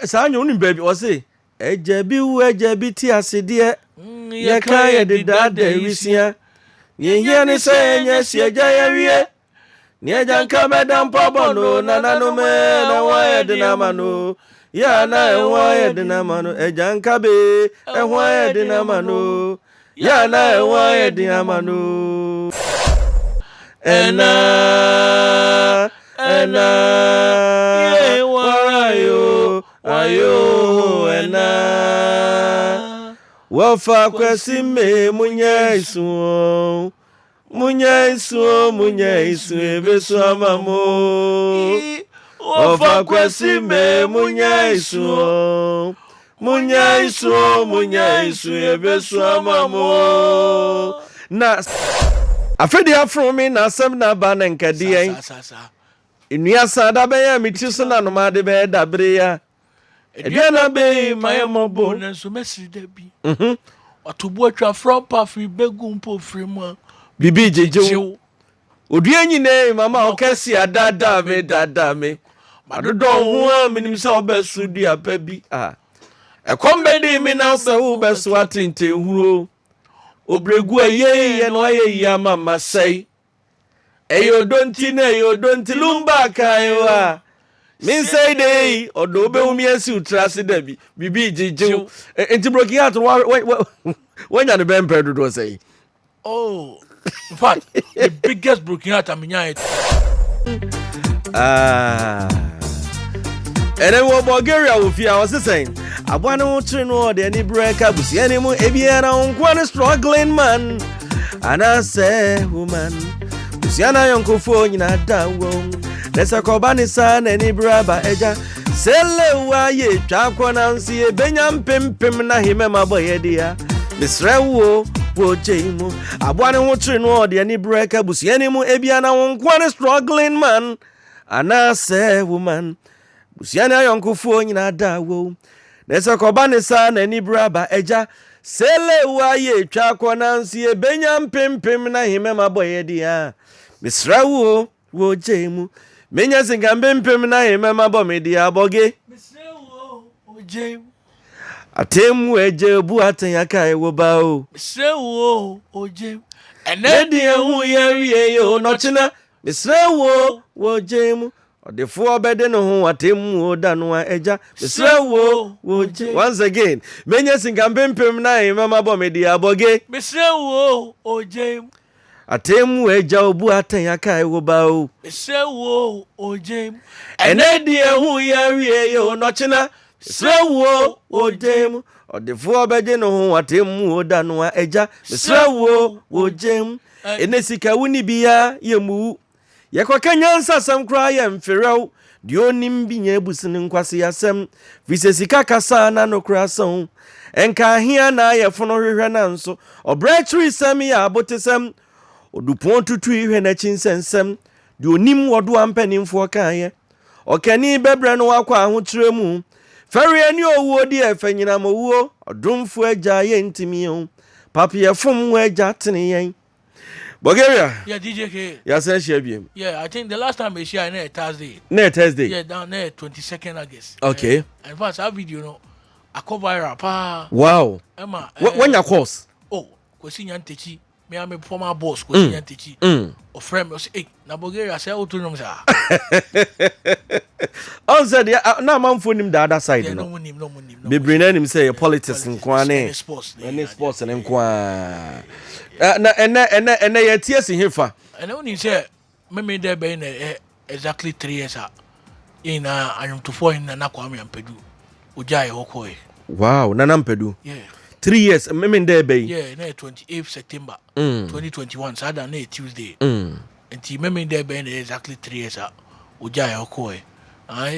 San you baby or say ejebi wu ejebi ti asede ye kan ye de dada wisia ye ne say nya si eja ye wie ne janka medam pobono nananu me na wa ye de na mano ya na e wa ye de na mano ejanka be e wa ye de na mano ya na e wa ye de na mano ena ye warayo ayo ena wafa kwesi me munya isu ebesu amamo wafa kwesi me munya isu ebesu amamo na afedi afro me na asem na ba na nkade Inua sada be ya miti so na no ma de be da bre ya. Eduana be my mobo na so mesiri da bi. Otobo atwa from path begu mpo fremu. Bibi jeje. Odua nyine mama okesi adada me. Madodo ho a minim se obesu dua pa bi. Ekombe di mi na se wo besu atinte huro. Obregu ayeye no ayeye amama sei. Eyo donti lumba kaiwa. Min say day odo be umiesi utrasi debi. Bibi jeje. Enti broken heart when you the ben pedo do say. Oh, in fact, the biggest broken heart I'm in. And then what Bulgaria will fear was saying. I want to know the any breaker, but see any more Ebiana on one struggling man. And I say, woman. Siana yonko phone na dawo Nesa kobani sana ni braba eja Sele wa ye chakwa na nsi e benyam pim na hime maboye dia Misre wo jeimu Abwane wotri no ode ni breka busiani mu ebiana wonkwane struggling man Ana se woman Busiana yonko phone na dawo Nesa kobani sana ni braba eja Sele wa ye chakwa na nsi e benyam pim na hime maboye dia Misra wo jeimu menya singambe mpem na yemema bo medi aboge Misra wo jeimu atemu eje bu atanyaka ewo ba o Misra wo jeimu enedi ehu ye yo nochina Misra wo jeimu odefo obede no ho atemu odanu eja Misra wo jeimu once again menya singambe mpem na yemema bo medi aboge Misra wo jeimu Atemu eja obu atanyaka ewo ba o Ese wo ojem enedi ehu ya wie yo nochina se wo ojem odefo obede no ho atemu odanu eja se wo ojem enesika wuni bia yemu yekokanyansa sam kra ya mferew de onim binya ebusini nkwase yasem visesika kasa na no kra son enka hia na yefono hwehwe na nso obrachiri sam ya abotesem Odupon tutu ihwe na chinsensem di onim wodo ampanimfo kaye okani bebre no akwa ahokyeremu fere ani owuo di efanyina mowuo odomfo agya ye ntimi o papie fom agya tene yen Bulgaria yeah Djka ya say share biem yeah I think the last time we share na Thursday yeah down there 22nd August okay and first our video no akoviral pa wow Emma when your course kwesi nyantechi me am former boss kwesi nyantechi o friend me say hey na Bulgaria say o to no say on said na man for him the other side no be bring him say politics nkwane any sports nkwa na ya tie si hefa and when say me there be in exactly 3 years in I'm to for in na Kwame Ampadu ojai hokoi wow na Ampadu yeah 3 years me there be yeah na 28th September 2021 so that na Tuesday and me there be exactly 3 years ojai hokoi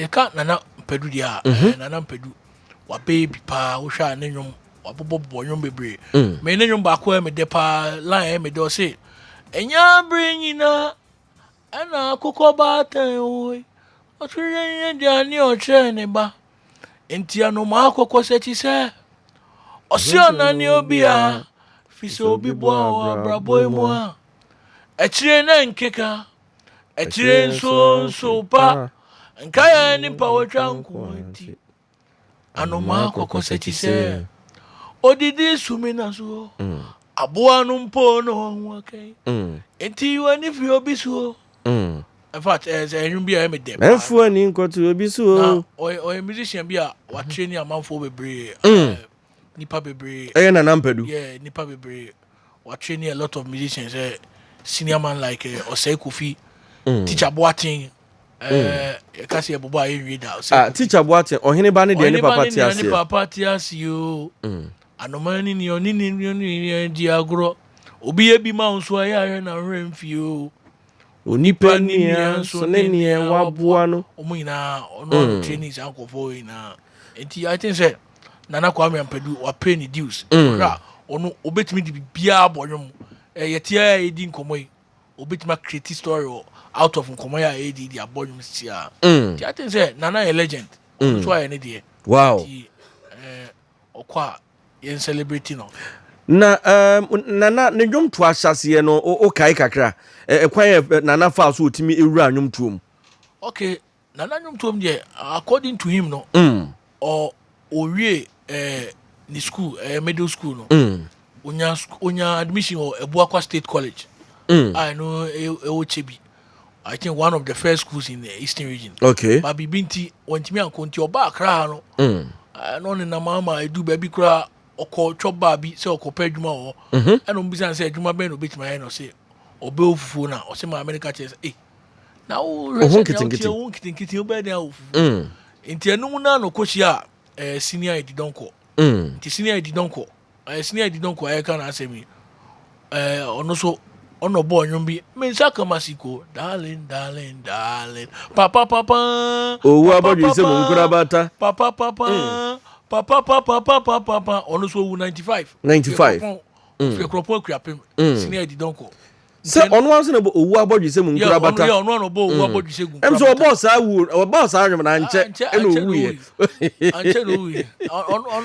you can't na Ampadu dia na Ampadu wa baby pa wo hwa na nwom wa bobo nwom bebre me na nwom ba ko me de pa line me do say enya brinyina ana kokoba tan oi otuye dia ni o che ne ba enti ano ma akokọ sechi se osio na ni obi a fiso obi bo abrabo emu a echire na nkeka echire nso pa nkaya ni pa wotwa nko enti anoma kokose chise odidi sumina so aboa no mpo no ho akai enti wani fi obi so in fact as a be am dem enfu ani nkoto obi so o musician bi a wa training amanfo bebre nipa bebre na Ampadu yeah nipa bebre wa training a lot of musicians senior man like Osei Kofi teacher Boatin kasi e bobo ayi reader teacher Boatin ohene ba ne de ne papa ti ase ne papa ti ase yo anomani ni oni ni di agro obi e bi ma nso ayi na remfio onipa ni so ne ne waboa no omina ono training is ankofo ina enti I think say Nana Kwame Ampadu wa pay ni dues ra ono obetimi di bia abonwom yetia edi nkomo yi obetimi create story out of nkomo ya edi di abonwom sia I think say Nana a legend so aye ne de wow okwa yen celebrating no na Nana ne dwom to asase no o kai kakra kwan Nana fa so otimi ewura nwom tuom okay Nana nwom tuom de according to him no or owie ni school middle school no onya admission or Ebuakwa State College I know Ewochebi I think one of the first schools in the Eastern region okay but bibinti wantimi ankonti oba akra no no ne na mama edu baby kra okọ choba bi se okọ pedwuma ho eno mbisa se adwuma ben no betima he no se obe ofufu na o se ma America chese na o kitin obe na ofufu enti enu na no kochia senior edidonko nti senior edidonko aye kan asemi ono so ono bo onwom bi mensa kamasiko darling papa owu abodu se mo nkura bata papa ono so 95 fe kropo akuapem senior edidonko se ono wanso na owu abodu se mo nkura bata ono bo owu abodu se gun em so boss anwom na nche eno owu ye anche no wu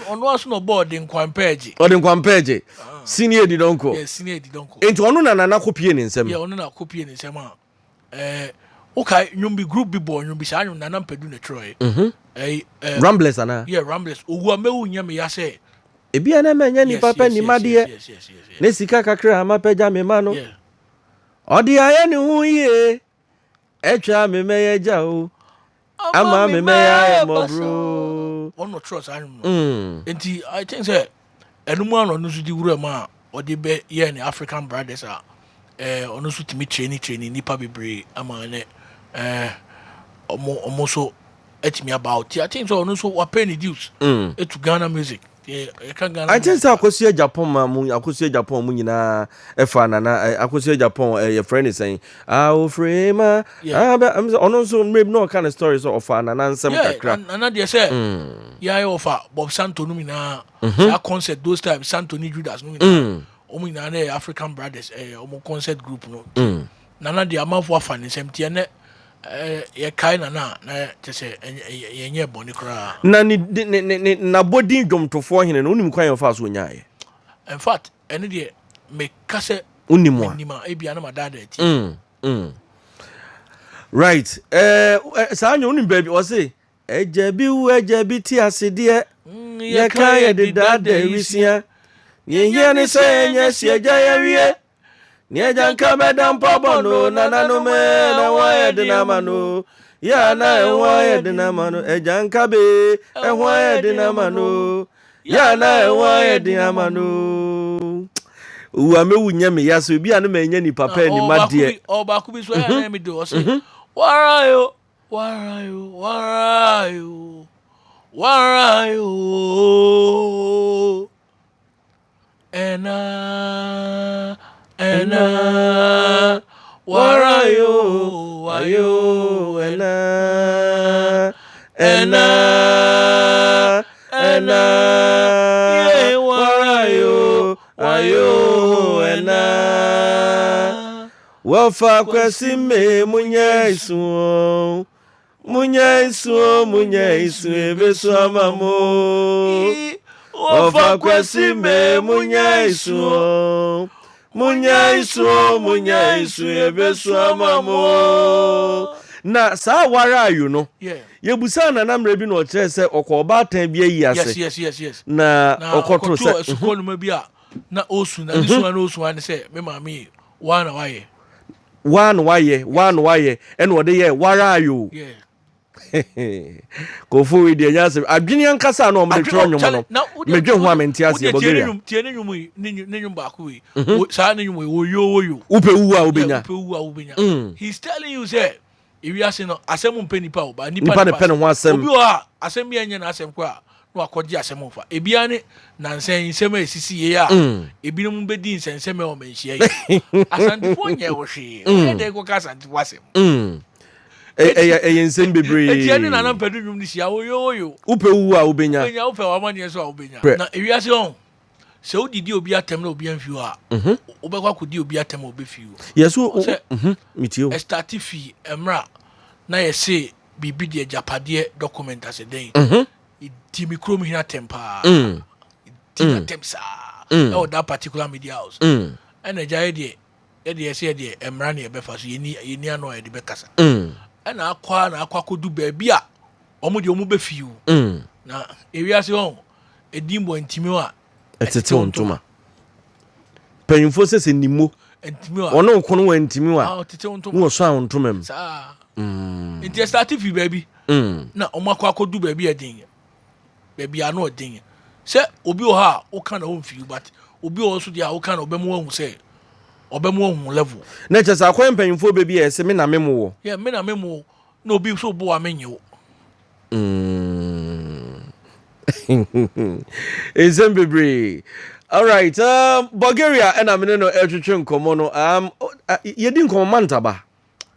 ono wanso no board in Kwampege senior edidonko yes senior edidonko enti ono na Nana kopie ne nsem ono na kopie ne nsem okay nyumbi group bi bo nyumbi sa anyum Nana Ampadu ne troy Ramblers ana yeah Ramblers owu amewu nya me ya se ebia na manya ni papa ni made ne sika kakra amapeja me ma no odi aye ni hu ye etwa me meya ja o ama me meya mo bro ono trust anyum enti I think say enum ano no so di wura ma odi be ye ni African brothers ono so timi training nipa bebre ama ne omo so etimi about I think so ono so wa pay ni dues to Ghana music I think so akosia Japan ma mu akosia Japan mu nyina efa Nana akosia Japan your friend is saying o frema ono so maybe no kind of stories of Nana nsem kakra Nana dey say yeah offer Bob Santo no mina that concert those times Santo ni Judas no mina omo ina na African brothers omo concert group no Nana dey amafo afa ne nsem tie ne ye kai na tese yenye boni kra na ni na body dwomtofo hene no unim kwan yofa so nyaaye in fact ene de me kase unimwa e bia na madada ti right sa anyo unim baby o say ejebi ti asede ye kai ye de dada wisia ye ne say nya si eja ye wie ni Djka bedam pobono Nana no me na wa de na mano ya na wa de na mano Djka be wa de na mano ya na wa de na mano uwa me wunya me ya so bi anu me nya ni papa ni madie ba ku bi so ya na me do o say warayo ena warayo ena ye warayo ena wafa kwesi me munya isu ebesu amamo wafa kwesi me munya isu ebesu amamo na saa wara you no yeah ye busa na namre bi no kire se okoba tan bi ayi ase yes na okotro se so no bi a na osu na nisu na osu an se me mami one waye and what dey wara you yeah go for the nyase adwene ankasa na omde tro nwom no medwe ho amenti ase bogeria tie ne nwum ne nwum ba ko wi sa ne nwum woyo upe wu a obenya he's telling you say if you ask no asem mpeni pa oba nipa ne pen ho asem obi o asem bi anya na asem ko a no akogye asem fa ebia ne nansen nsem asisi ye a ebinom bedi nsensem e o menhia yi asantefo nye wo hwe e dey go ka asantefo asem nsem bebre etie ne na Ampadu nwum ni sia oyo upe wu a obenya upe wa mane so a obenya na ewi ase on se odidi obi atem na obi anfiu a obekwa kodi obi atem obefiu yeso mitio start fi emra na ye se bibi de japade document as den di micro mi hina tempa di na temsa e that particular media house and eja ye se de emra na ye befa so yeni ano ye de bekasa na akwa kodu ba bia omo de omo befiu na ewi ase on edimbo ntimi a etete ontuma penyimfo sese nimo ntimi a ono kono wa ntimi wa tete ontuma wo so a ontuma m sa nti start fi baby na omo akwa du baby edin baby ano edin se obi o ha o kan o mfiu but obi o so dia o kan obemu ahu se obemu ahu level na chesa akwa penyimfo baby e se me na memo wo yeah me na memo na obi so bo amenye wo Bebre. All right. Bulgaria and I'm no Eltritrin Komono. You didn't come Mantaba.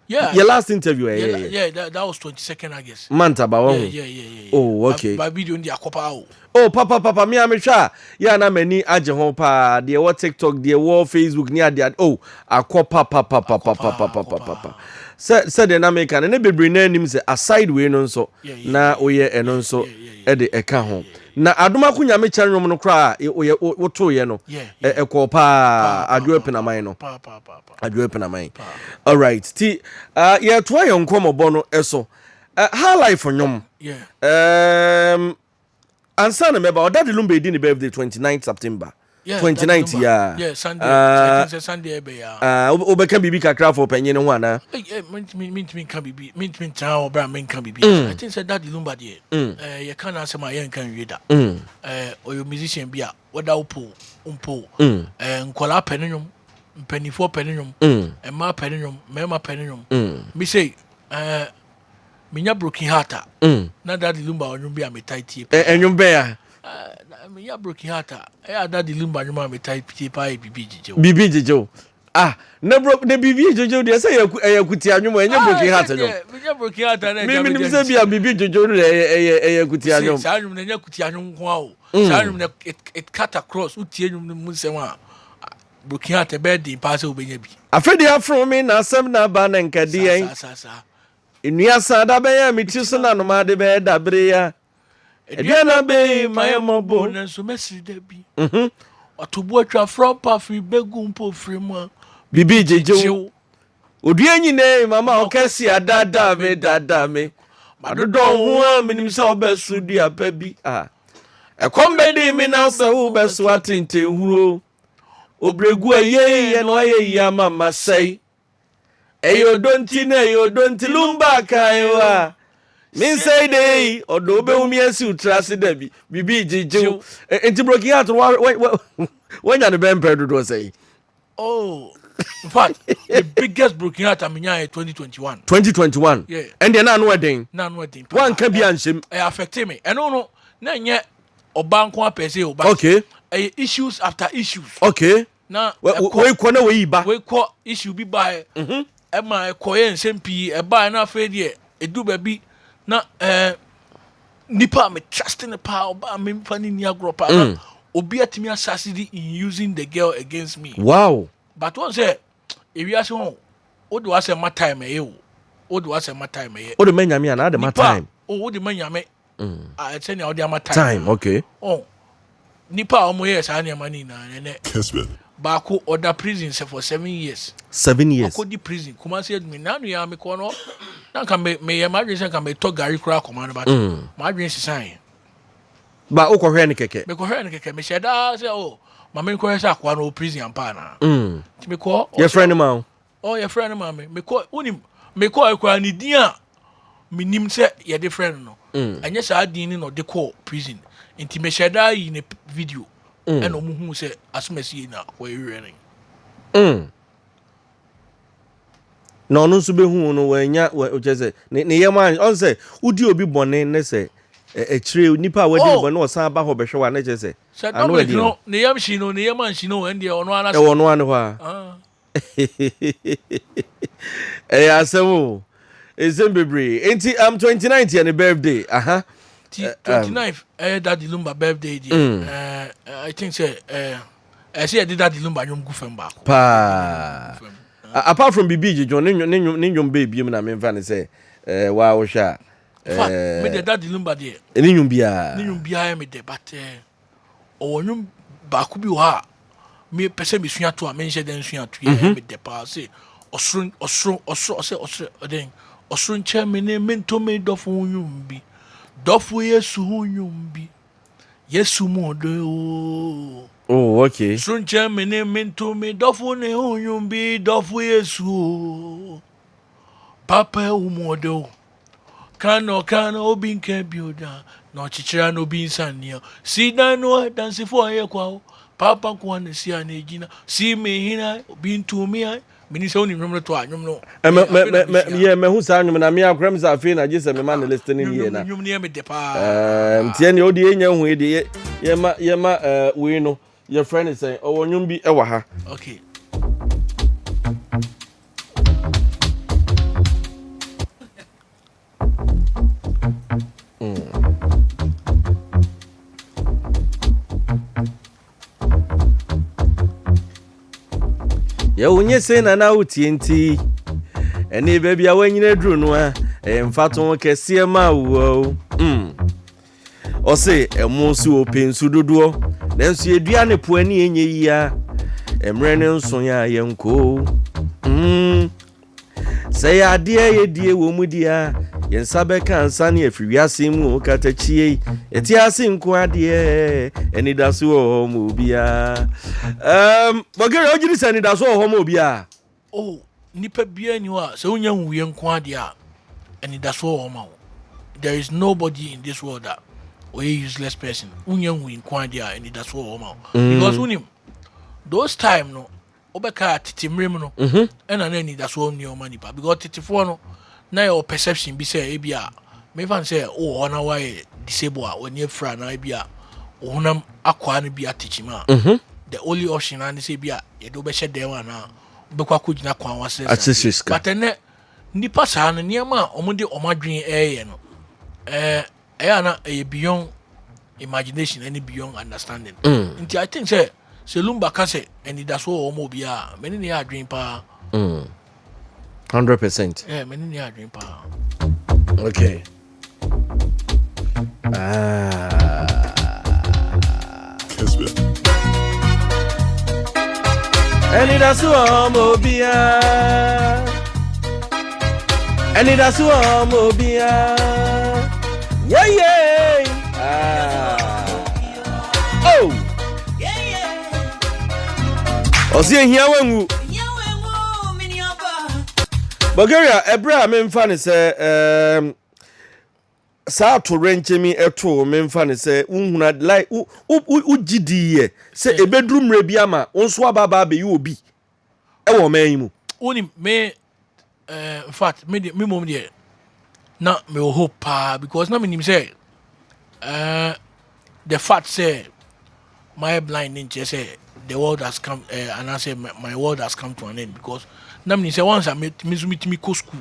Yeah. Your last interview. Yeah, that was 22nd, I guess. Mantaba. Yeah. Oh, okay. By video in the Akopa. Oh, Papa, me amisha. Yeah, na many ajehopa. The what TikTok, the what Facebook near the Akopa Papa. Said the American and every name say aside we no so na oye eno so e de eka ho na adoma kunya me chan rom no kra wo to ye no e ko pa adwo penaman no adwo penaman all right ti ye to ye nkomobo no eso how life for nyom ansa na meba odade lumbe di ni birthday 29th September 2019 yeah Sunday I think Sunday be ya obeka bibi kakra for penyin ho ana mint can bibi mint town bra men can bibi I think said that lumba there you can answer my yan can read that or your musician bia whether umpo nkola penenum mpanifo penenum emma penenum mema penenum me say minya broken heart na that lumba onum bia me tight enum be ya me ya broken heart that lumba nyuma me tight pa bibi jijo ne bibi jojo de say yakuti anwom enye broken heart no me broken heart na me nim say bia bibi jojo no yakuti anwom say anwom na yakuti anwom ho awo say anwom na it cut across utie anwom no musem a broken heart be dey pass obenya bi afedi afro me na asem na ba na nkade en enua sada be ya meti so na no ma de be da bre ya edena be mayemobo na so mesri da bi otobo atwa from pafi begum po frema bibi jejo odua nyine mama okesi adada me madodo ho a minim se obesu dua pa bi ekombedi mi na se obesu atinte huro obregu ayeye no ayeye mama sei eyo donti lumba kaiwa min say dey odo be umi asi utrase da bibi jejo enti broken heart when you be Ampadu do say in fact the biggest broken heart amenya 2021 yeah and then na no wedding one can be anshem affect me and no na nye oba nko apese oba okay issues after issues okay na we ko na we ba we ko issue bi ba e ma ko ye nsempi e ba na afa de edu ba bi na nipa me trusting the power ba me fani ni agropa na obi atimi assassinate in using the girl against me wow but one say if you ask home o do ase my time e o do ase my time e o do manya me na my time o do manya me I tell you o do my time okay nipa o mo yes ani amani na ne Baako order prison for 7 years. 7 years. Akodi prison. Kumasi admin. Now you are me kono. Now can me imagine can be talk Gary Kura command about. My dream is sign. Ba o kohwe ne keke. Me kohwe ne keke. Me sheda say oh. My main kohwe say akwa no prison ampa na. Me ko. Your friend ma. Oh your friend ma me. Me ko unim. Me ko akwa ni din a me nim say your different no. Anya sa din ni no de ko prison. Inti me sheda yi ne video. And omuhu say asumesi na kwa yirene. No no so be hu no wanya o je say ne yema on say udi obi bone ne say e kire nipa wadi bone o san ba ho behwe wa na je say anu edi no ne yam shi no ne yema shi no en de ono ana e ono anu ho a asemo Ezembebre enti 29th and birthday 29th Daddy Lumba birthday I think say I say I did Daddy Lumba nyom gufem ba pa apart from BB John ne nyom baby na me fa ne say wa wo sha me the Daddy Lumba there ne nyom bia me de but o nyom ba ku bi wa me pese me sua to a me nche den sua to me de pa say osrun den osrun che me ne mento me dofo nyom bi dofo yesu nyom bi yesu mo de o. Oh, okay. Sun Germany mento me dofo ne hunyum bi dofo yesu. Papa umodo. Kano obi nke bioda. No chichira no bi insania. Si no dance for ye kwa. Papa kwa ne si anejina. Si me hina obi ntumi ai. Mini se oni nwomro to anwom no. Me hu sa anwom na me akram za afi na gise me man listening here na. Nwom ne me de pa. Tie ne odi enya hu e de yema we no. Your friend is saying, "Oh, you be ewa." Okay. Ya unye say na uti enti. Eni baby a wanyina dru no a, mfato kese ma wo. O say emu si opensu dodo. Nanso yedua ne po ani enye yia emre ne nso ya yenko say ade yedie wo mu dia yensa be kan sa ne afiwiase mu katachie eti ase nko ade eni daso ho mu bia bogere ogiri sani daso ho mu bia oh nipa bia ni wa se unya hu yenko ade a eni daso ho ma there is nobody in this world that or a useless person. Unyan win quandia and that's all amount. Because unim those time no obeka titimrim no and any that's all new money because titifo no na your perception be say ebia me fan say oh on why disable when you fra na ebia ohunam akwa no bia tichima the only option and say bia ye do be she dem na obekwa kugina kwan wase but then nipa sa no niam omode omadwen no na beyond imagination and beyond understanding. Until I think say Lumba can say and that's all mobia many near dream pa 100%. Yeah, many near dream pa. Okay. And that's all mobia. And that's all mobia. Yeah. Oh. Osie hia wangu. Bulgaria ebra me mfa ne se sa to renche mi eto me mfa ne se unhuna like ugidie se ebedru mre bia ma onso ababa be yi obi e wo man mu oni me in fact me mom there na me hope because na me nim say the fact say my blind ninja say the world has come and I say my world has come to an end because na me say once I meet me go school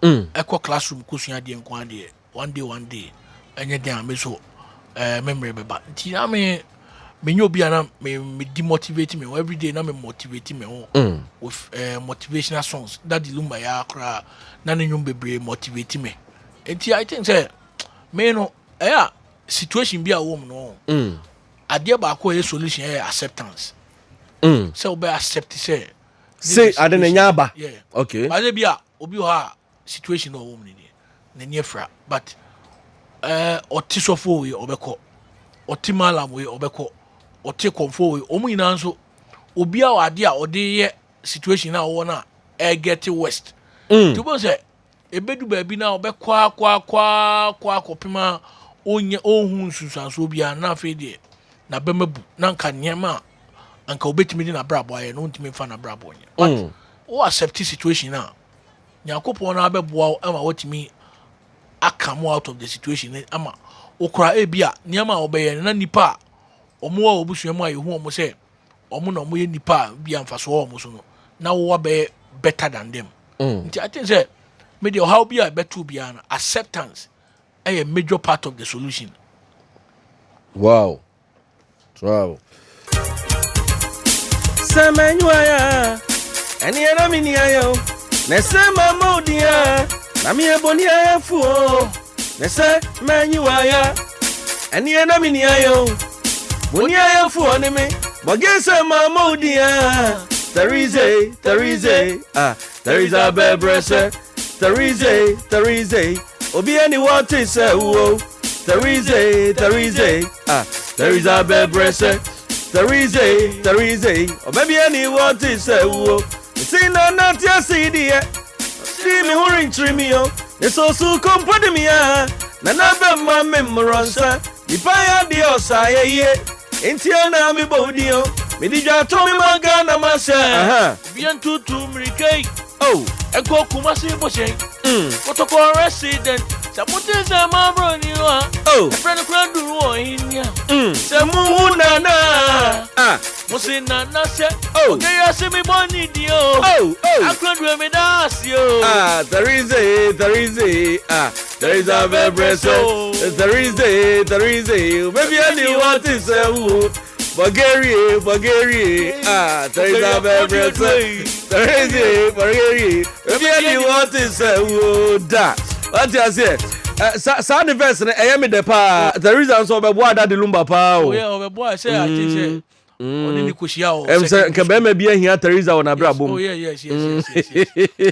echo classroom ko sua de nko ade one day enye dem me so memory be ba ti na me nyo bia na me demotivate me every day na me motivate me with motivational songs that the lumba ya kra na nyo bebre motivate me enti I think say me no situation bia wo no ade ba ko solution acceptance So be accept say ade na nyaba. Yeah. Okay. But be a obi ha situation no woman ni na fra but oti sofo we obekọ oti malam we obekọ oti konfo we omu nyina nso obi a ade a ode ye situation na wo na get west to bo say ebedu ba bi na obekọ akwa kopima onye ohun susanso bia na fe de na bemabu na nka nyema anka obetimi na brabo aye no ntimi fa na brabo onye but o accept situation na nyakopo na abeboa ama watimi come out of the situation ama okra ebia niama obeye na nipa omo a obusuamu aye hu omo se omo na omo ye nipa bia mfaso omo so no na wo be better than them nti I think say maybe how bia better bia na acceptance a major part of the solution. Wow. Samanyuaya ani era mini ayo na sema modia na mi eboni afuo na se manyuaya ani era mini ayo boni afuo ne me bogesa mamodia there is a bebrese there is a obi any what is wo there is a bebrese there is a oh baby any what is wo see na not ya see die see me hurin trimio so compatibility na be ma memoransa di pa di osa ye entia na mi bodio me di ja to me magana masa bien tutu mrikai oh enko kumasi boshen protocol resident Samuteza mabro ni wa friend friend wo hinya semu nana musina na se okay ya se mi boni dio akwendwe me das yo there is a vibration there is maybe any what is Bulgaria there is a vibration there is maybe any what is da what you say sa the verse na me de pa the reason so be boa da de lumba pa o yeah o be boa say I think say oni ni koshia o say ke be ma bia hia Teresa na bra bom oh yes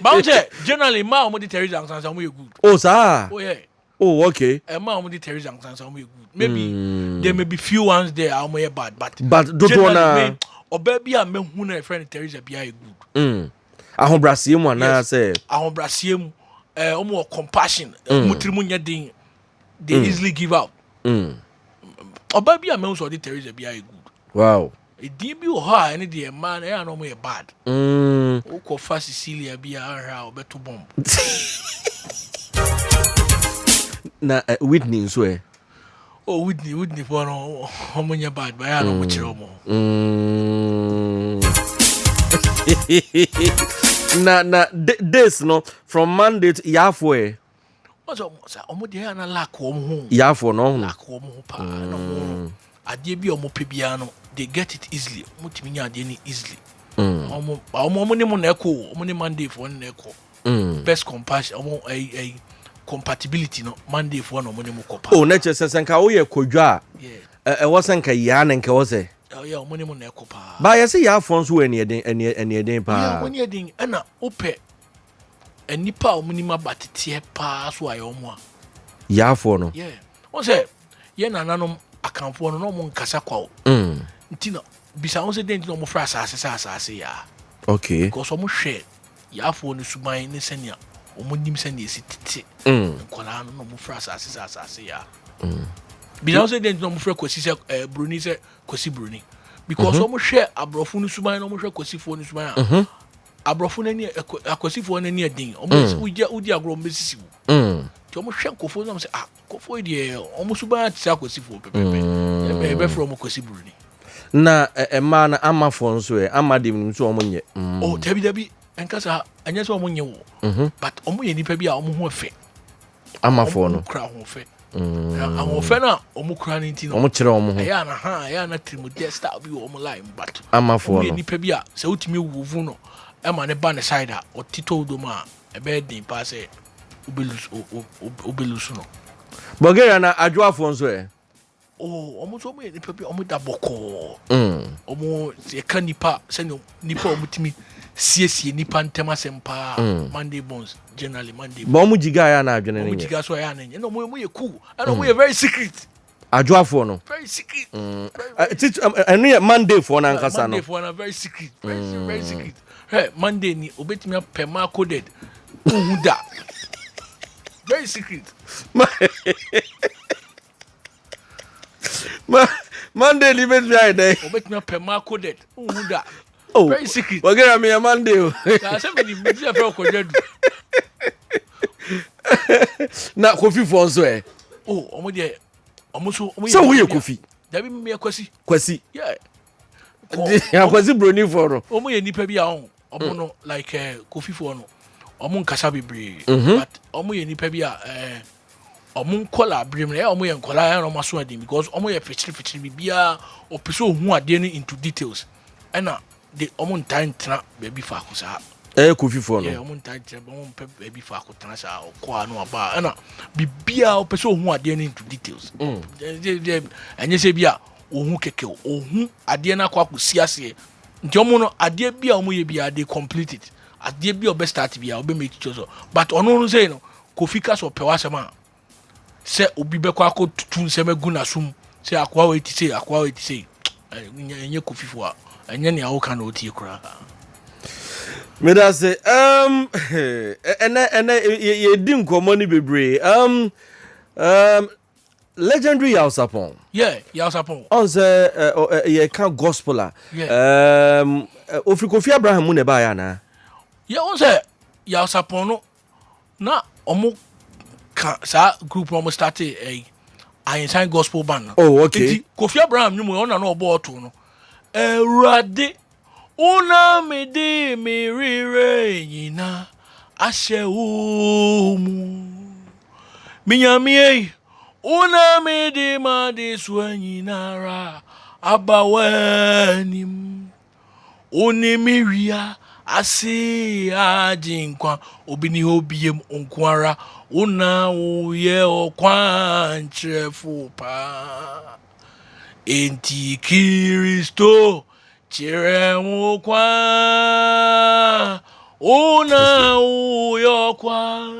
bounce generally ma o mo di Teresa ansan mo good oh sa oh yeah oh okay ma o mo di Teresa ansan mo good maybe there may be few ones there are more bad but do na o be bia me hu na friend Teresa bia good ahobrasie mu na say ahobrasie mu omo compassion mutrimu nya din they easily give out oba bia me so the Teresa bia good wow e din bi o ha any the man e no mo e bad o ko fa Cecilia bia ha obeto bomb na Whitney so oh Whitney for no omo nya bad ba ya no mo kire omo na this no from Monday to Yafwe also omo dey na lack omo Yafo no lack omo pa no ade bi omo pe bia no they get it easily omo timi nya ade ni easily omo ni mo na eko omo ni Monday for na eko best compassion omo compatibility no Monday for no omo ni mo kopa oh na che senka wo ye kodwa e wo senka ya na nke wo se yeah omo ni mo na eko pa ba ya se Yafo nso we ene eden pa yeah woni eden na ope enipa omo ni mabatete pa so ayo omo a Yafo no yeah won say ye nananom akamfo no mo nkasa kwa ntina bisa won say den no mo fra asase ya okay because omo hwe Yafo no suban ne senia omo nim senia sitete nkola no mo fra asase ya bisa won say den no mo fra kwasi se bruni se kwasi bruni because omo hwe abrofo no suban no mo hwe kwasi fo no suban abrofo na ni akwasi fo na ni adin omo udi agro mesisi ti omo hwe kofo no mo say kofo die omo suban ti akwasi fo pepe be from kwasi bruni na ma na amafo nso ama dem nso omo nye oh dabi enkasa anya so omo nye wo but omo ye nipa bi a omo ho efe amafo no kra ho fe omo fe na omo kra ni ti no omo kire omo ho ya na trimode star bi omo line but amafo no ye nipa bi a se utimi wuvu no e ma ne ba ne side a otito do ma e be din pa se obelus no Bulgaria na adwoafo nso oh almost o me nipa bi o mo da boko o mo se ka nipa se nipa o mutimi siesie nipa ntema sempa Monday bones generally Monday But mo Djka ya na adwene ne. Mo Djka so ya na no mo ye cool and mo ye very secret adwoafo no very secret enu ye Monday for na nkasa no Monday for na very secret very secret hey Monday ni obetimi apema coded uhuda very secret Monday ni bet behind there obetimi apema coded uhuda very secret wagera me Monday o na se me di me afro ko jedu na Kofi for nso oh omo de omo so so we Kofi dabi me kwasi yeah ya kwasi broni for no omo ye nipa bi a omo no like Kofi for no omo nkasa bebre but omo ye nipa bi a omo nkola brem na omo ye nkola ya no maso ade because omo ye fetchiri bibia opiso hu ade no into details na de omo ntantra baby fa ko sa Kofi for no yeah omo ntantra omo baby fa ko tana sa ko anu aba na bibia opiso hu ade no into details enye se bia ohun keke ohun ade na kwa kusi ase nti omo no ade bia omo ye bia they complete it ade bia obe start bia obe make it so but ono no say no Kofi ka so pewa sema se obi be kwa ko tutu nsema gu na sum se akwa we ti say enye Kofi fo a enye ne awoka na otie kura me da say ye di nkomo ni bebre legendary Yausapon yeah Yausapon on say ye kan gospeler ofri Kofi Abraham mu ne ba ya na yeah on say Yausapon no na omo ka sa group omo start I sign gospel band oh okay Kofi Abraham nyumo ona na obo oto no Erade una me de me rire yina ashe umu minyamie una me de ma de swanyinara abawanim oni miria ase ajinkwa obini obiem onkwara una uye okwan chefu pa enti Kristo chiremu kwa una uye kwa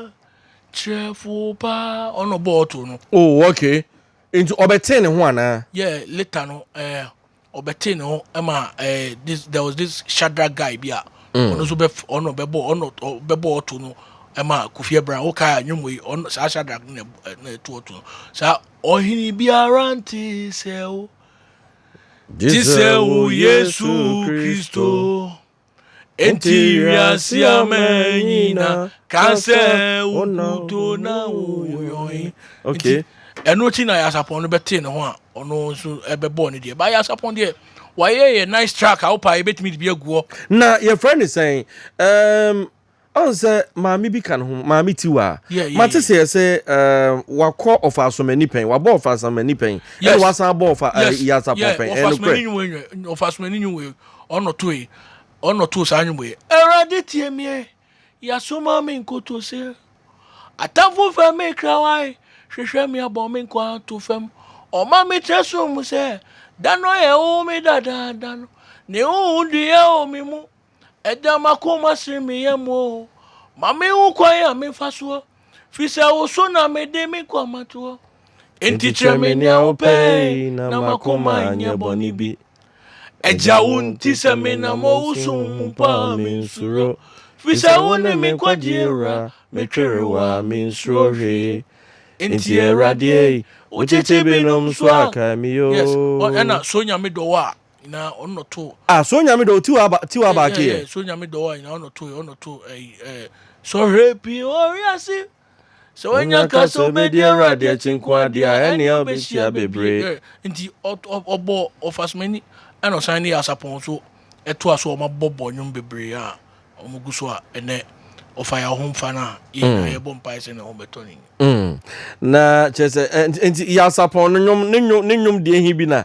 chefu pa ono boto no oh okay into obetene ho ana yeah later no obetene ho this there was this Shadrach guy bia ono so be ono bebo oto no Kofi Abraham oka nyumwe ono sa Shadrach na to sa ohini biara nti se Djka Yesu Kristo entiria amenina kanse ukuto na uyoyi okay eno chi na Yausapon no bete ne ho a ono so ebebo ne de ba Yausapon de waye nice track a opa ebetimi de bi aguo na your friend is saying on say maami bi kan ho maami tiwa mate say wakọ of asomani pen wabo of asomani pen e wasan bo of Yausapon pen e no of asomani nyu ono to sa nyu erade tie mi yasoma mi nkoto se atafu fa me krawai hwehwe mi abo mi kwa to fam o ma mi treso mu se dano ye o mi dada no ne o die o mi mu eda makoma simi yemo mame wo kwa ya me faso fisa wo so na me de me kwa mato enti treme ni ope na makoma anya boni bi eja wonti se me na mo usum pa me suro fisa wo ne me kwa jira me twerewa me suro hwe enti erade o tete be no mso aka mi yo yes na so nya me do wa na ono to so nya me do tiwa ba ke so nya me do wa na ono to so happy oriasi so nya ka so be dia rade chinkwa dia ene obeshia bebre nti obo ofasmani ana sign Yausapon so eto aso o mabobo nyum bebre a omuguso a ene ofaya homfa na ye bompa ise na hometoni na chese enti Yausapon nyum de hi bi na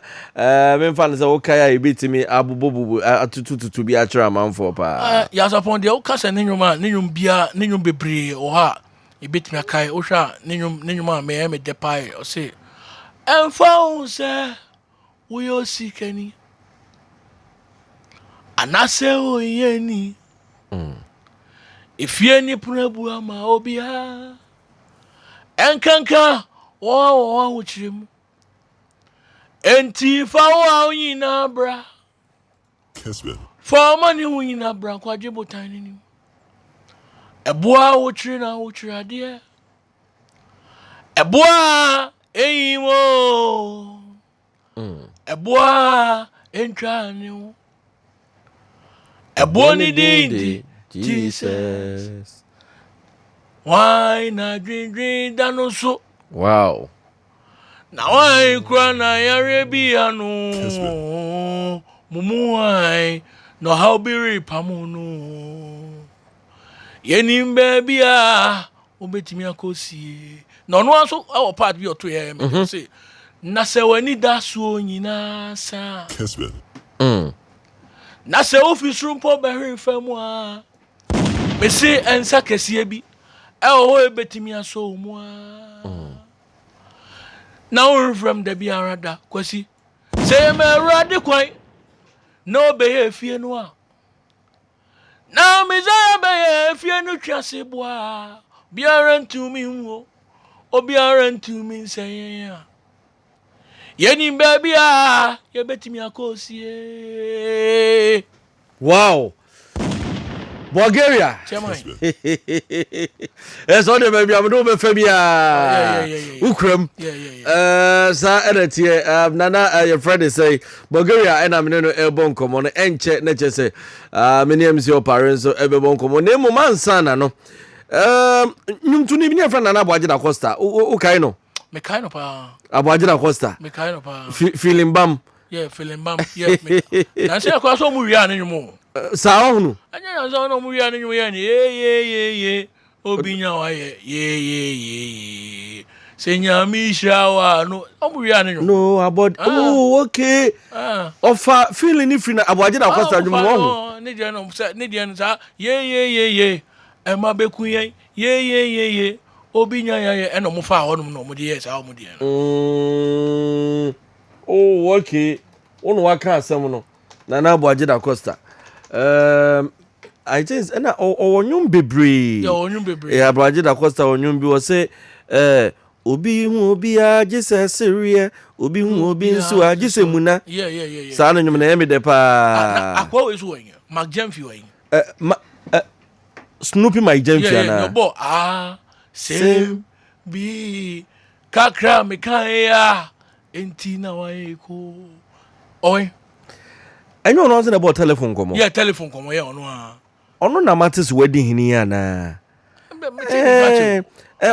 me mfa ne se wo kai a ebetimi abubobubu atututu bi a kira manfo pa Yausapon de o kasa nyum bia nyum bebre o ha ebetimi akai o hwa nyum a me depai o se and found sir we all seek any and I say oh any if you any prabu ama obia and kanka oh which him enti fa wa nyina bra Kismet. for money nyina bra kwaje botan ni eboa wo twire na wo twire ade eboa eyimo eboa entwa ni wo eboa ni di Jesus why na dream dano so Wow. na why kura na yare bi anu mumu why no how be repamunu yenim baby a obetimi akosie na no aso our part bi oto ye me say na se wani da so nyina sa Kismet. na se office room po be hwe famu a me say ensa kesie bi e ho ebetimi aso mu a na we from the biarada kwasi say me rade kwan no be ye fie no a na me za be ye fie no twase boa biara ntumi nwo obiara ntumi nsɛn a yɛni baabi a yɛbɛtumi akɔsie Wow. Bulgaria. It's on the baby. I'm doing Fabia. Ukram. Sir, edit here. Nana, your friend say Bulgaria, and I'm no elbow come on and check. Nature say, many names your parents, so elbow come on. Name man, son, no. You to need me from Nana Bajida Costa. Okay, no. Mekano pa. Abajida Costa. Mekano pa. Feeling bum. Yeah, feeling bum. Yeah. I say, I cross all movie anymore. Saonu. Anya zo no movie anymore. Yeah. Obinya wa yeah. Senya mishawa no movie anymore. No, about oh, okay. Offer feeling if na Abajida Costa you won. Ne dia no sa yeah. Ema beku yen yeah. Obinya ya eno mo fa honum no mo de yes a mo de oh okay ono waka asem no na Abajida Costa I think na onyum bebre ya onyum bebre ya Abajida Costa onyum bi wo say obi hu obi a gise serie obi hu obi nsu a gise muna yeah sa no nyum na yemi de pa akwa we so wen Mark Jamfi wen Snoopy my Jamfi na no bo same be kakra me kan ya enti na wa eko oi enyo no say about telephone komo yeah telephone komo yeah ono na matis wedding hini ya na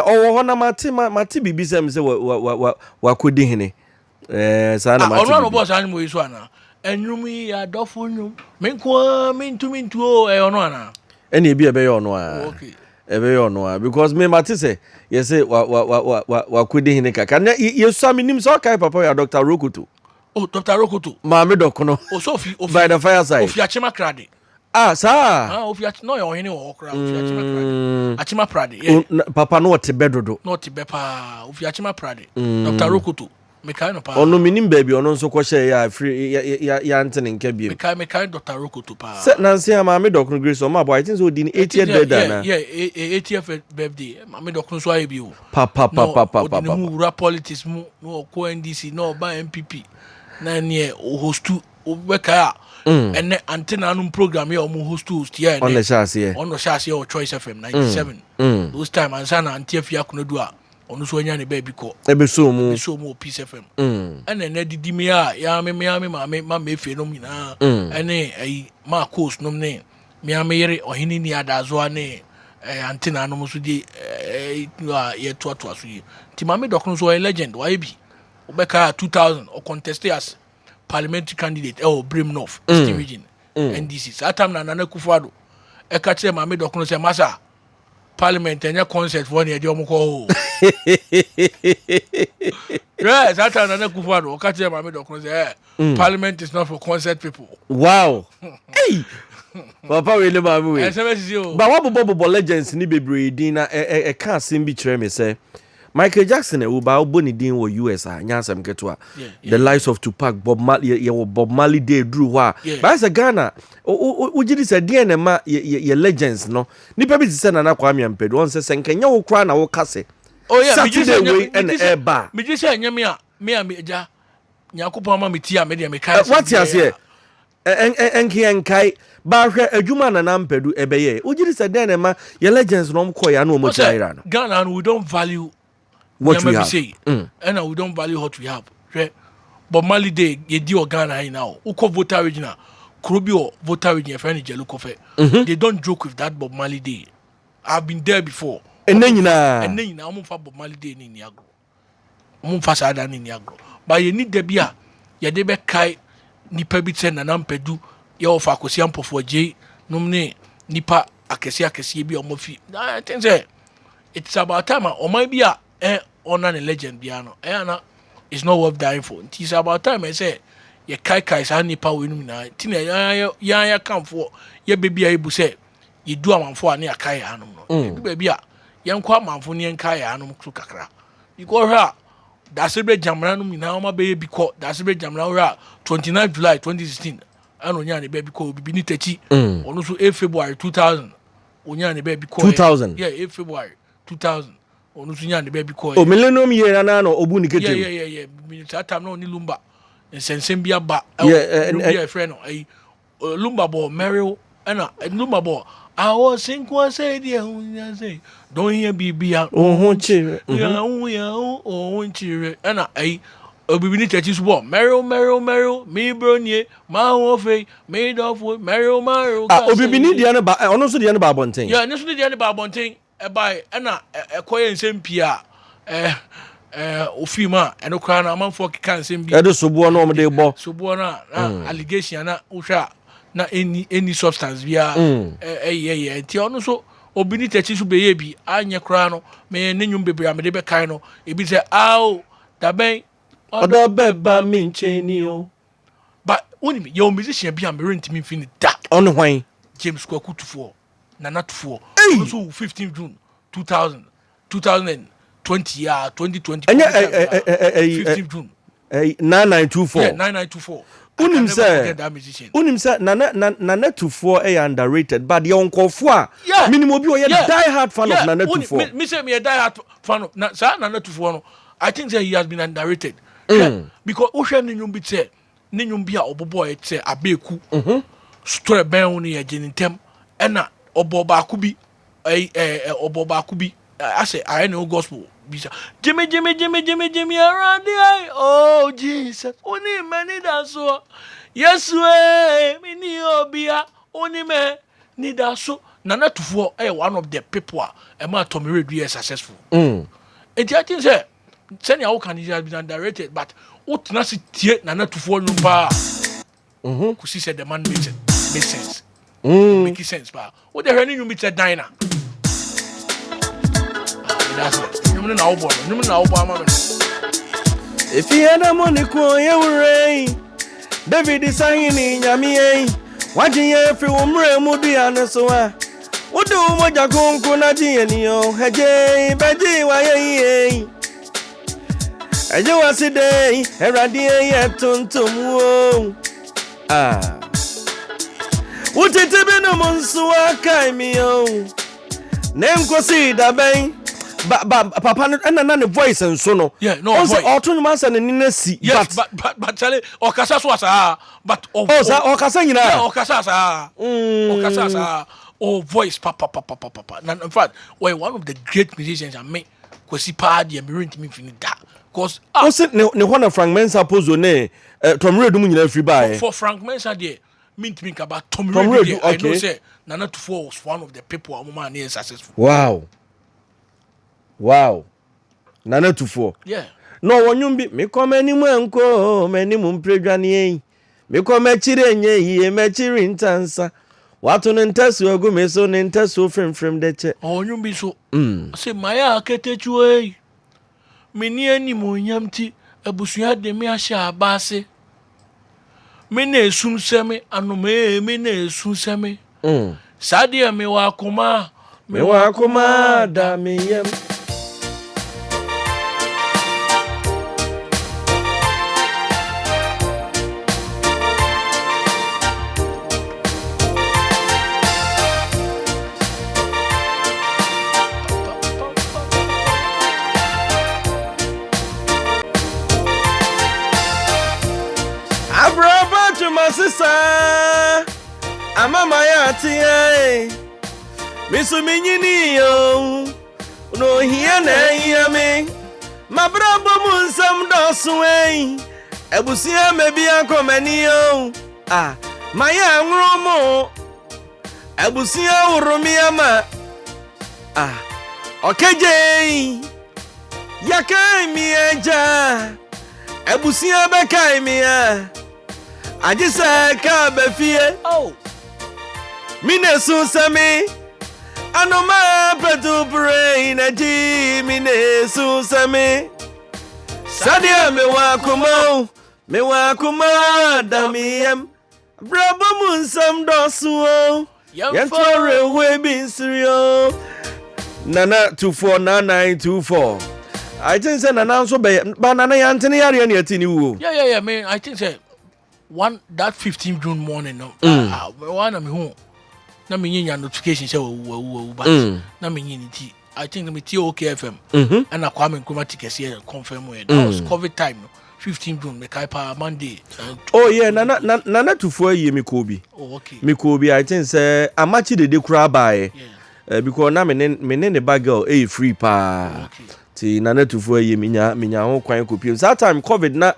owo na mati bibi sem se wa kodi hini sa na mati ono no boss ani mo iso ana enwum ya dofo nwum menko mintu ono ana eni ebi ebe ono a okay ebe ono a because me mati say you say wa kodi hini kaka na yesu aminim so kai papa ya Dr. Rokuto oh Dr. Rokuto maame dokono oh so by the fireside ofi achima krade sir ofi ach no yo hini wo kra ofi achima krade achima prade yeah papa no te bedodo no te be pa ofi achima prade Dr. Rokuto me kai no pa ono minim baby ono nso ko hye ya free ya antene nka biem me kai Dr. Rokuto pa se nansi ya maame dokono grace o ma boy I think so di 80th birthday na yeah 80th birthday maame dokono so aye bi o pa no wura politics mu no ko NDC no ba MPP na ne hostu obeka ene antenna anum program ya omo host ya on the chassis o Choice FM 97 those time ansana antiafia kunodu a onu so anya ne ba bi ko ebeso mu Peace FM ene ne didi me a ya me ma efe no nyina ene ai ma course no ne me yere ohini ni adazo ane antenna anum so di ye to so yi ti ma me dokno so legend wa bi obeka 2000 or contest as parliamentary candidate Brim North Eastern region NDC that time na Nana Akufo-Addo e ka kire ma me dokno say masa parliament enya concert for ne e de omko yes that time Nana Akufo-Addo ka kire ma me dokno say parliament is not for concert people wow hey papa we le ma we SMS o ba wa bobo legends ni bebre din na e ka sim bi kire me say Michael Jackson e uba oboni din wo US a nyasem ketwa the likes of Tupac Bob Marley Bob Marley dey drew wa but as a Ghana ujidi se din na ma ye legends no nipa bi se na na Kwame Ampadu on se senkenya wo kra na wo kase Saturday way and eba me ji se nyame a me eja Nyankopon ma me ti a me de me kai what you say enkai ba hwe adwuma na Ampadu ebeye ujidi se den na ma ye legends no mko ya na omo tiraira no Ghana we don't value what we have and we don't value what we have but Mali Day ye di Ghana now uko voter original Krobio voter original friend Jelu Kofe they don't joke with that Bob Marley Day. I've been there before and then you I'm for Bob Marley Day ni Niagro fa sada ni Niagro but you need the beer ye de be kai nipa bi tse na Ampadu ye ofa akosi ampofo je nomne nipa akesi bi omofi I think say it's about time o man bi a honor the legend biano na it's not worth dying for. It's about time I say ye kai sa nipa we no na tina ya come for ye baby abu say you do amanfo ani akai anum no baby a ye nkwa amanfo ni enkai anum kru kakra because ha da sebre jamra no na ma be bi ko da sebre jamra ora 29 July 2016 anonya ne baby ko bibi ni tachi ono so 8 February 2000 onya ne baby ko 2000 yeah 8 February 2000 onu sunya ne baby ko o millennium year na no obu ni ketem yeah that time no ni lumba nsensem bia ba yeah friend no lumba bo Meryl na lumba bo I was sinko say dia hunya say don hear bibia ho chire ya o chire na obibi ni techi subo Meryl me bronye ma ho fe made of Meryl obibi ni dia no ba ono so dia no ba bonten yeah no so dia no ba bonten by na ekoye nsem pia ofima eno kra na amanfo keka nsem bi edo sobuo no omde bo sobuo na allegation na uhwa na any substance bia ti ono so obini tachi so beye bi anye kra no me nenyum bebre amede be kan no ebi se aw da ben odo beba mi ncheni o but woni your musician bi am rent me fini da on hwan James Kwakutufo Nana Tufo also 15 June 2020 yeah 2020 15 June 9924 yeah 9924 unim say Nana Tufo underrated but the onkofo a minimum bi o ye die hard fan of Nana Tufo me say me a die hard fan of Nana Tufo no I think that he has been underrated because ohwe nenyum bi say nenyum bi a obobo e say abeku story ben woni ye genintem ena oboba akubi oboba akubi I say I know gospel bisa Jimmy around the oh Jesus oni many that so yes we me ni obia oni me ni that so Nana Tufo one of the people e ma Tommy Radio successful and I think say senior how can he has been underrated but what na si tie Nana Tufo no pa kusi said the man makes sense make sense pa what the hell you meet a diner that's it you know about if he had a money ko ye wure David is saying nyame waje ye fi umre mudu anaso a wodu mo jagonko na die ni o heje beji wa ye eje waside erade ye tontom wo utete be no monso akai mi o nenkosi da ben papa na ne voice nso no yeah no voice auto man say ne na si yes but tell okasa so asa but okasa nyina yeah okasa asa voice papa in fact one of the great musicians I met kwesi pa dia me rent me fini da cause ne hona Frank Mensa pozo ne Tom Radio mu nyina free buy for Frank Mensa there mean about Tom Radio I know say Nana Tufo was one of the people who man is successful wow Nana Tufo yeah no wonyum bi me come animu enko manimu mpredwane yin me come chire nye yi me chire ntansa watu ne ntasu agu me so ne ntasu frem de che wonyum bi so say maya aketechuwe me ni animu nyamti abusua de me ahya abase me na esum seme anome me na esum seme sadia me wa akoma da me yem my sister. I'm a mayati. Miss Minini, no, here, me. My brother moon some dosway. Ebusia maybe a comenio. Ah, my young Romo. Ebusia Romiama. Ah, okay, Jay. Yakai mi eja. Ebusia bekai mi a. Ajisa ka befie. Oh. Mine susami. Anoma petu brain aji mine susami. Sadia me wa kuma damiem. Brabo mun sam dosuo. Yantore we bin sirio. Nana 249924. I think say Nana so be banana yantene yare na yatini wo. Yeah. Man, I think say that 15th June morning no. One am home. Na me nya notification say wo but na me nya ti. I think me ti OKFM. And na Kwame Nkrumah tikesi confirm we. That was COVID time no. 15 June me kai pa Monday. Oh yeah, nana to 4 year me kobi. Oh okay. Me kobi I think say amachi de kura bae. Yeah. Because na me ne the bag girl free pa. Okay. Ti nana to 4 year minya ho kwan kopi. That time COVID na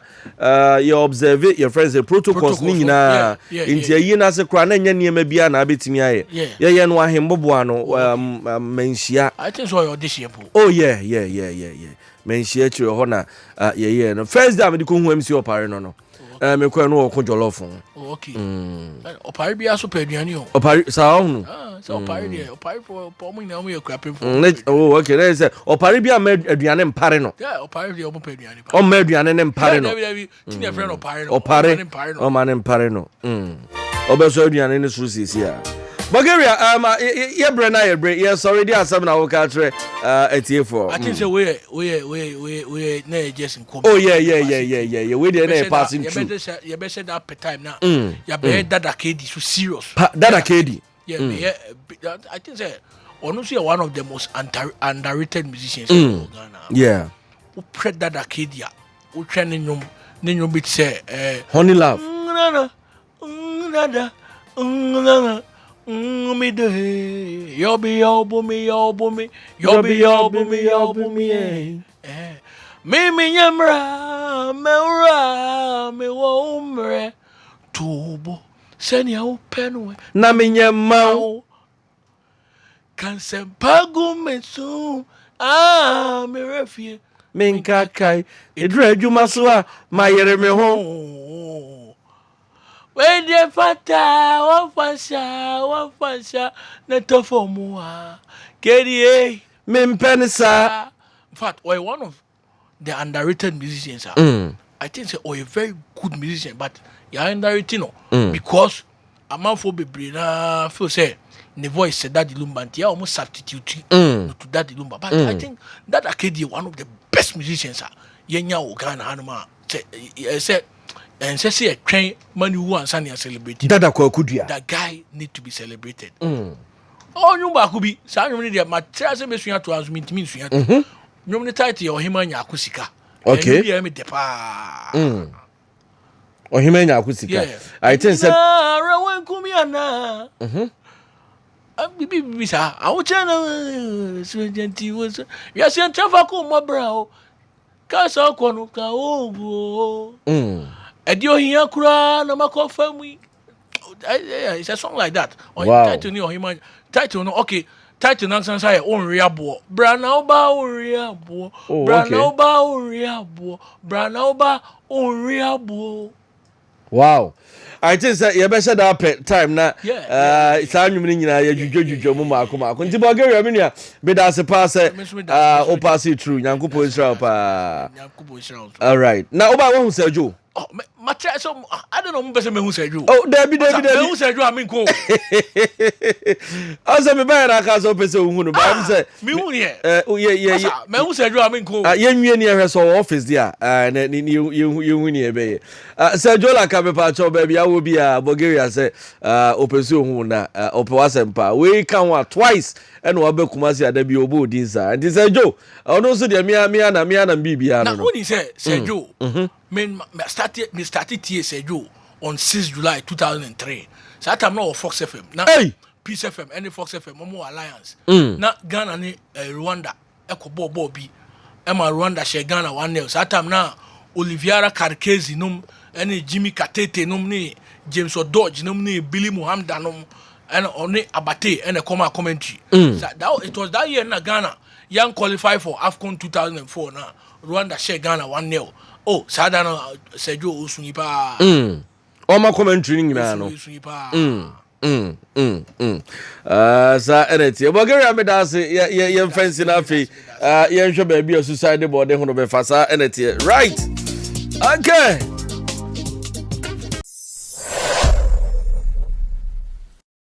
you observe your friends the protocols ni nyina. Inti ayi na se kura na nya niema bia na abetimi aye. Yeah no ahembobo ano menhia. I think so your this year. Oh yeah. Menhia chiro ho na yeah no. First day me ko hu MC opare no. Me ko no ko jollof. Okay. Opare bia so paduane o. Opare sa ho. So opare there. Opare for mo na mo yakrapem for. Oh okay. Let's say opare bia me aduane mpare no. Yeah, opare there mo paduane. O me aduane ne mpare no. Tin your friend opare no. Opare. O man mpare no. Obeso aduane ne suru sisi a. Bulgaria ye brena ye bre yes already asem na wo ka tre for. I think say we na just in come. Oh yeah we dey na passing through. You better that per time now. You better that KD so serious. That KD. Yeah, I think say honestly one of the most underrated musicians in Ghana. Yeah. Who played that Acadia. Who train in your bit say Honey Love. Me do yo be me me nyamra me wo umre tubo senia upenwe na me nyamma kan sempagu mesu me refie me nkakai edura adwuma so a mayere me ho we de fata wa fasha na tofomuwa kedie me mpenisa. In fact, we're one of the underrated musicians. I think say a very good musician, but you're underrated because a man for be na feel say the voice said that the lumba yeah almost substitute to that the lumba. But I think that Acadia one of the best musicians. Yenya Ghana Hanuma said and say a train man who wants and celebrated. That guy need to be celebrated. Oh, you back be Simon Media, my treasure mission to us means you. No me title or him and Yakusika. Okay. Yeah, me depa. Or him and Yakusika. I think said Rawan Kumiana. I will channel so gentle was yes, and Trafaco, my brow. Casa Konuka, oh, Edio Hiakura, Namako family. It's a song like that. Or title new him title no okay. Title nonsense I own reabo. Branauba reabo. Branauba reabo. Wow. I think that you better that time na it's annually nyina ya jujjo mu makoma. Nti Bulgaria minia be da se pass o pass it through. Nyankopo Israel pa. All right. Now oba won say Joe. Oh, my so I don't know me who said you. Oh, Debbie. Who said you? I mean, go. I said, me buy that car so person who know. I'm say me who here? Yeah. Me who said you? I mean, go. You near so office there. And you win here, baby. Sir Jola come part of baby. I will be a Bulgaria say open soon na open wasempa. We can work twice. And we be kumasi adabi obo dinsa. And this Joe. I know so the me and bibi. Now when he said Joe. Me started here say Joe. on 6 July 2003. So that time now Fox FM. Now Peace FM, any Fox FM, Momo Alliance. Now Ghana ni Rwanda, Eko Bobo bi. Emma Rwanda share Ghana 1-0. So that time now Oliviera Karkezi num, any Jimmy Katete num ni James O'Dodge num ni Billy Muhammad num, and only Abate and a commentary. So that it was that year na Ghana young qualify for AFCON 2004 now. Rwanda share Ghana 1-0. Oh, Sadana Sergio Usunipa. Oma commentary nyina no. Sa energy. Bulgaria me da se ye fancy na fe. Ye nhwe ba bi o suicide board ho no be fa sa energy. Right. Okay.